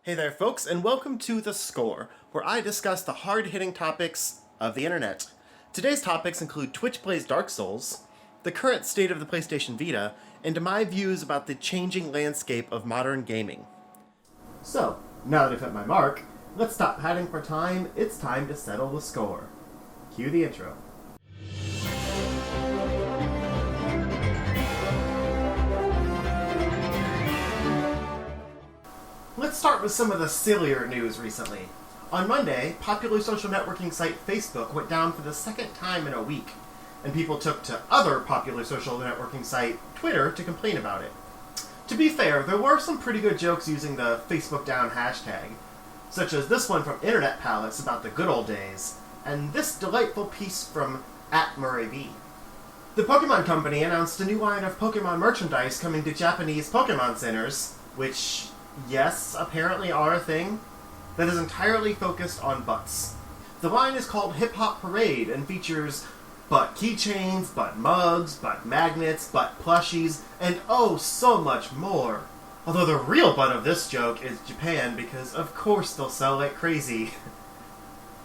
Hey there, folks, and welcome to The Score, where I discuss the hard-hitting topics of the internet. Today's topics include Twitch plays Dark Souls, the current state of the PlayStation Vita, and my views about the changing landscape of modern gaming. So, now that I've hit my mark, let's stop padding for time. It's time to settle the score. Cue the intro. Let's start with some of the sillier news recently. On Monday, popular social networking site Facebook went down for the second time in a week, and people took to other popular social networking site Twitter to complain about it. To be fair, there were some pretty good jokes using the Facebook down hashtag, such as this one from Internet Palace about the good old days, and this delightful piece from @MurrayB. The Pokémon Company announced a new line of Pokémon merchandise coming to Japanese Pokémon centers, which, yes, apparently are a thing, that is entirely focused on butts. The line is called Hip Hop Parade and features butt keychains, butt mugs, butt magnets, butt plushies, and oh, so much more. Although the real butt of this joke is Japan, because of course they'll sell like crazy.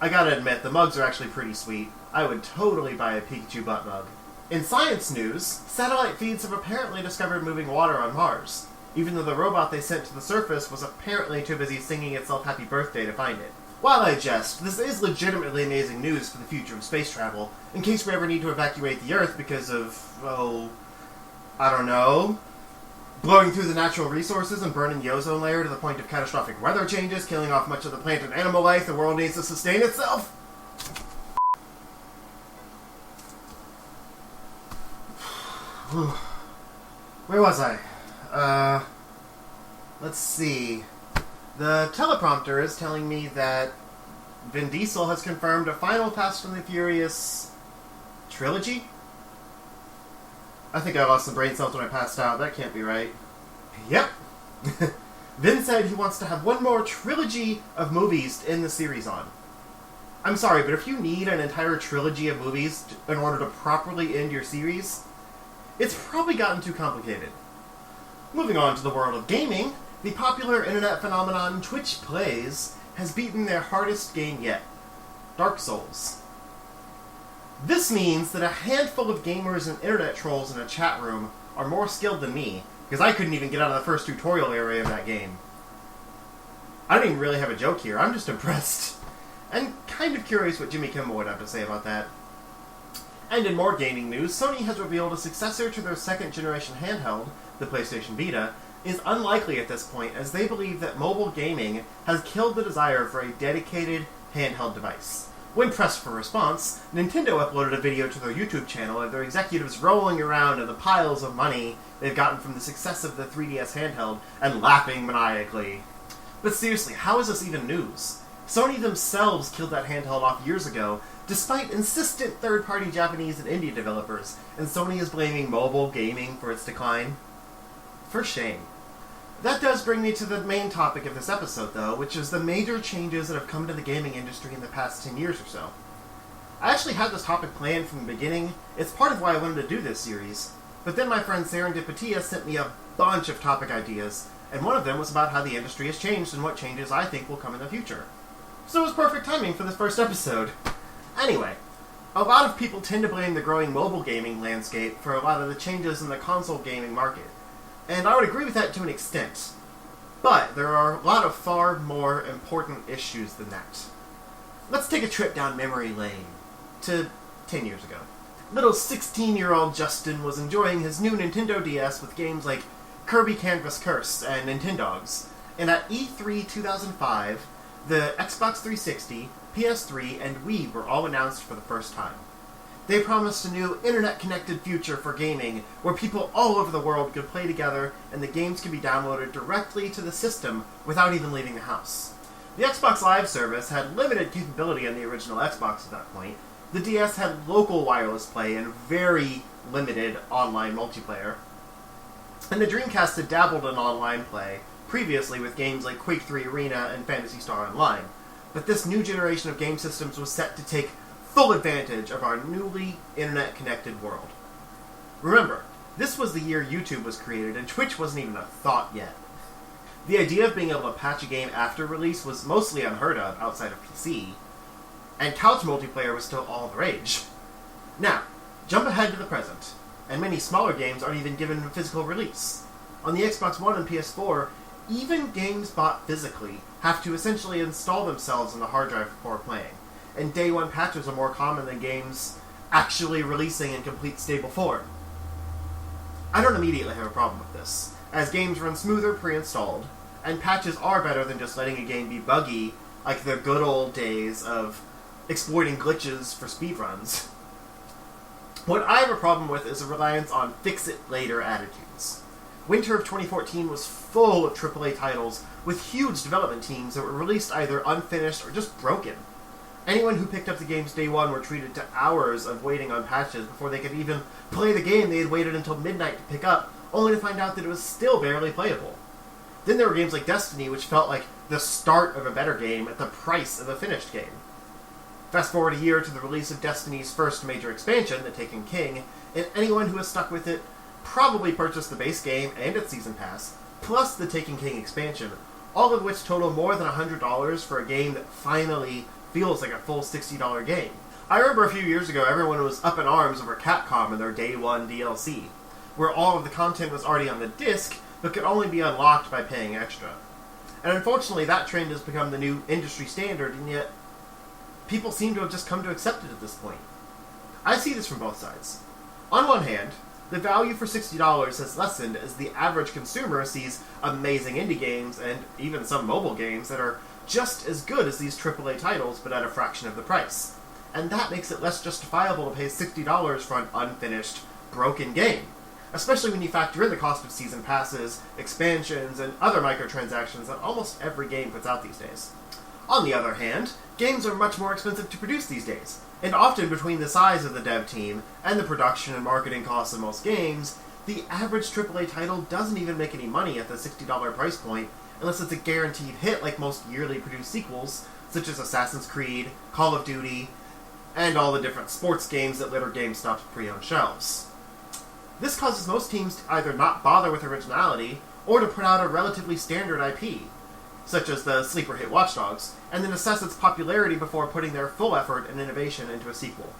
I gotta admit, the mugs are actually pretty sweet. I would totally buy a Pikachu butt mug. In science news, satellite feeds have apparently discovered moving water on Mars, even though the robot they sent to the surface was apparently too busy singing itself happy birthday to find it. While I jest, this is legitimately amazing news for the future of space travel, in case we ever need to evacuate the Earth because of, I don't know, blowing through the natural resources and burning the ozone layer to the point of catastrophic weather changes, killing off much of the plant and animal life the world needs to sustain itself. Where was I? Let's see. The teleprompter is telling me that Vin Diesel has confirmed a final Fast and the Furious trilogy? I think I lost some brain cells when I passed out. That can't be right. Yep. Vin said he wants to have one more trilogy of movies to end the series on. I'm sorry, but if you need an entire trilogy of movies in order to properly end your series, it's probably gotten too complicated. Moving on to the world of gaming, the popular internet phenomenon Twitch Plays has beaten their hardest game yet, Dark Souls. This means that a handful of gamers and internet trolls in a chat room are more skilled than me, because I couldn't even get out of the first tutorial area of that game. I don't even really have a joke here, I'm just impressed. And kind of curious what Jimmy Kimmel would have to say about that. And in more gaming news, Sony has revealed a successor to their second-generation handheld, the PlayStation Vita, is unlikely at this point, as they believe that mobile gaming has killed the desire for a dedicated handheld device. When pressed for response, Nintendo uploaded a video to their YouTube channel of their executives rolling around in the piles of money they've gotten from the success of the 3DS handheld and laughing maniacally. But seriously, how is this even news? Sony themselves killed that handheld off years ago, despite insistent third-party Japanese and Indian developers, and Sony is blaming mobile gaming for its decline. For shame. That does bring me to the main topic of this episode, though, which is the major changes that have come to the gaming industry in the past 10 years or so. I actually had this topic planned from the beginning. It's part of why I wanted to do this series. But then my friend Serendipitia sent me a bunch of topic ideas, and one of them was about how the industry has changed and what changes I think will come in the future. So it was perfect timing for this first episode. Anyway, a lot of people tend to blame the growing mobile gaming landscape for a lot of the changes in the console gaming market. And I would agree with that to an extent. But there are a lot of far more important issues than that. Let's take a trip down memory lane to 10 years ago. Little 16-year-old Justin was enjoying his new Nintendo DS with games like Kirby Canvas Curse and Nintendogs. And at E3 2005, the Xbox 360, PS3, and Wii were all announced for the first time. They promised a new internet-connected future for gaming, where people all over the world could play together and the games could be downloaded directly to the system without even leaving the house. The Xbox Live service had limited capability on the original Xbox at that point. The DS had local wireless play and very limited online multiplayer. And the Dreamcast had dabbled in online play previously with games like Quake 3 Arena and Phantasy Star Online. But this new generation of game systems was set to take full advantage of our newly internet-connected world. Remember, this was the year YouTube was created and Twitch wasn't even a thought yet. The idea of being able to patch a game after release was mostly unheard of outside of PC, and couch multiplayer was still all the rage. Now, jump ahead to the present, and many smaller games aren't even given a physical release. On the Xbox One and PS4, even games bought physically have to essentially install themselves on the hard drive before playing, and day one patches are more common than games actually releasing in complete stable form. I don't immediately have a problem with this, as games run smoother pre-installed, and patches are better than just letting a game be buggy like the good old days of exploiting glitches for speedruns. What I have a problem with is a reliance on fix-it-later attitudes. Winter of 2014 was full of AAA titles with huge development teams that were released either unfinished or just broken. Anyone who picked up the games day one were treated to hours of waiting on patches before they could even play the game they had waited until midnight to pick up, only to find out that it was still barely playable. Then there were games like Destiny, which felt like the start of a better game at the price of a finished game. Fast forward a year to the release of Destiny's first major expansion, The Taken King, and anyone who has stuck with it probably purchased the base game and its season pass, plus the Taken King expansion, all of which total more than $100 for a game that finally feels like a full $60 game. I remember a few years ago everyone was up in arms over Capcom and their Day 1 DLC, where all of the content was already on the disc, but could only be unlocked by paying extra. And unfortunately that trend has become the new industry standard, and yet people seem to have just come to accept it at this point. I see this from both sides. On one hand, the value for $60 has lessened as the average consumer sees amazing indie games, and even some mobile games, that are just as good as these AAA titles, but at a fraction of the price. And that makes it less justifiable to pay $60 for an unfinished, broken game, especially when you factor in the cost of season passes, expansions, and other microtransactions that almost every game puts out these days. On the other hand, games are much more expensive to produce these days, and often between the size of the dev team and the production and marketing costs of most games, the average AAA title doesn't even make any money at the $60 price point unless it's a guaranteed hit like most yearly produced sequels, such as Assassin's Creed, Call of Duty, and all the different sports games that litter GameStop's pre-owned shelves. This causes most teams to either not bother with originality, or to put out a relatively standard IP, such as the sleeper hit Watch Dogs, and then assess its popularity before putting their full effort and innovation into a sequel.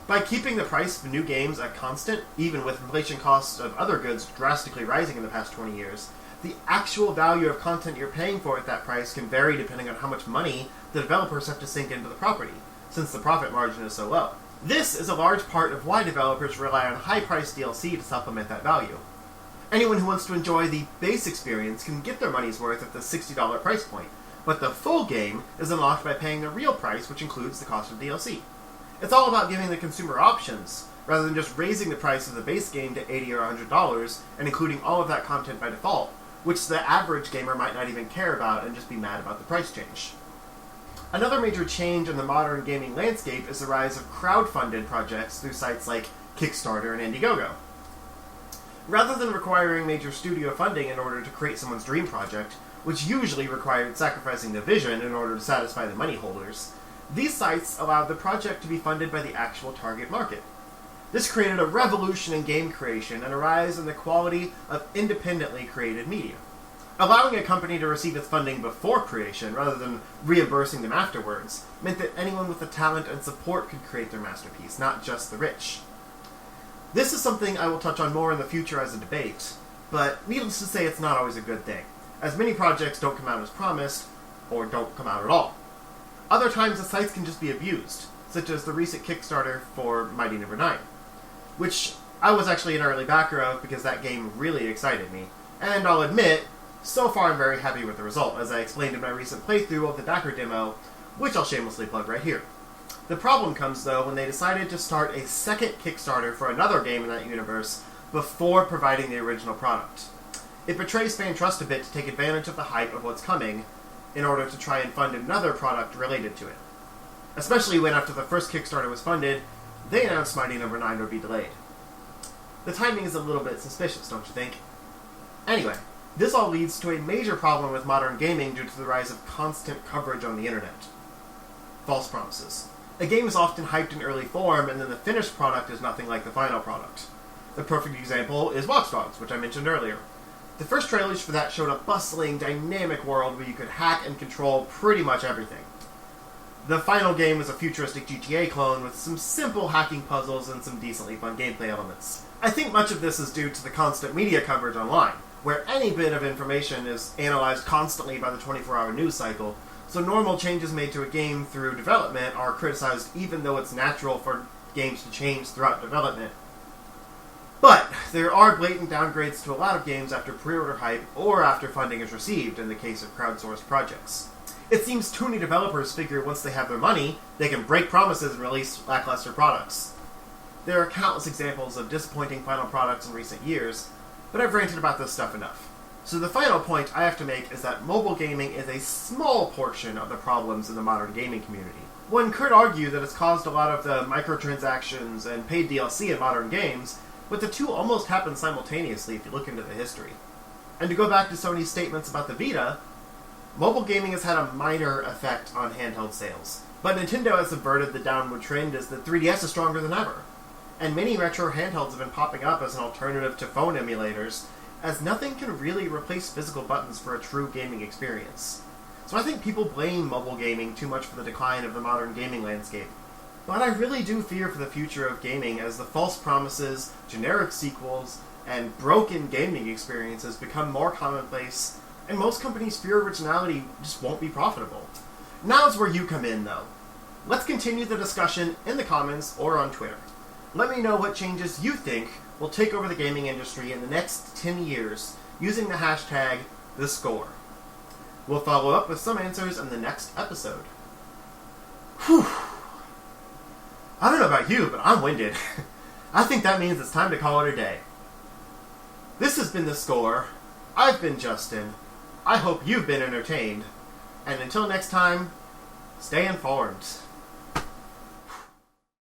By keeping the price of new games at constant, even with inflation costs of other goods drastically rising in the past 20 years, the actual value of content you're paying for at that price can vary depending on how much money the developers have to sink into the property, since the profit margin is so low. This is a large part of why developers rely on high-priced DLC to supplement that value. Anyone who wants to enjoy the base experience can get their money's worth at the $60 price point, but the full game is unlocked by paying the real price, which includes the cost of DLC. It's all about giving the consumer options, rather than just raising the price of the base game to $80 or $100, and including all of that content by default, which the average gamer might not even care about and just be mad about the price change. Another major change in the modern gaming landscape is the rise of crowd-funded projects through sites like Kickstarter and Indiegogo. Rather than requiring major studio funding in order to create someone's dream project, which usually required sacrificing the vision in order to satisfy the money holders, these sites allowed the project to be funded by the actual target market. This created a revolution in game creation and a rise in the quality of independently created media. Allowing a company to receive its funding before creation, rather than reimbursing them afterwards, meant that anyone with the talent and support could create their masterpiece, not just the rich. This is something I will touch on more in the future as a debate, but needless to say it's not always a good thing, as many projects don't come out as promised, or don't come out at all. Other times the sites can just be abused, such as the recent Kickstarter for Mighty No. 9, which I was actually an early backer of because that game really excited me, and I'll admit, so far I'm very happy with the result, as I explained in my recent playthrough of the backer demo, which I'll shamelessly plug right here. The problem comes, though, when they decided to start a second Kickstarter for another game in that universe before providing the original product. It betrays fan trust a bit to take advantage of the hype of what's coming in order to try and fund another product related to it. Especially when, after the first Kickstarter was funded, they announced Mighty No. 9 would be delayed. The timing is a little bit suspicious, don't you think? Anyway, this all leads to a major problem with modern gaming due to the rise of constant coverage on the internet. False promises. A game is often hyped in early form, and then the finished product is nothing like the final product. The perfect example is Watch Dogs, which I mentioned earlier. The first trailers for that showed a bustling, dynamic world where you could hack and control pretty much everything. The final game was a futuristic GTA clone with some simple hacking puzzles and some decently fun gameplay elements. I think much of this is due to the constant media coverage online, where any bit of information is analyzed constantly by the 24-hour news cycle, so normal changes made to a game through development are criticized even though it's natural for games to change throughout development. But there are blatant downgrades to a lot of games after pre-order hype or after funding is received in the case of crowdsourced projects. It seems too many developers figure once they have their money, they can break promises and release lackluster products. There are countless examples of disappointing final products in recent years, but I've ranted about this stuff enough. So the final point I have to make is that mobile gaming is a small portion of the problems in the modern gaming community. One could argue that it's caused a lot of the microtransactions and paid DLC in modern games, but the two almost happen simultaneously if you look into the history. And to go back to Sony's statements about the Vita, mobile gaming has had a minor effect on handheld sales, but Nintendo has subverted the downward trend as the 3DS is stronger than ever. And many retro handhelds have been popping up as an alternative to phone emulators, as nothing can really replace physical buttons for a true gaming experience. So I think people blame mobile gaming too much for the decline of the modern gaming landscape. But I really do fear for the future of gaming as the false promises, generic sequels, and broken gaming experiences become more commonplace, and most companies fear originality just won't be profitable. Now's where you come in, though. Let's continue the discussion in the comments or on Twitter. Let me know what changes you think will take over the gaming industry in the next 10 years using the hashtag #TheScore. We'll follow up with some answers in the next episode. Whew. I don't know about you, but I'm winded. I think that means it's time to call it a day. This has been The Score. I've been Justin. I hope you've been entertained. And until next time, stay informed.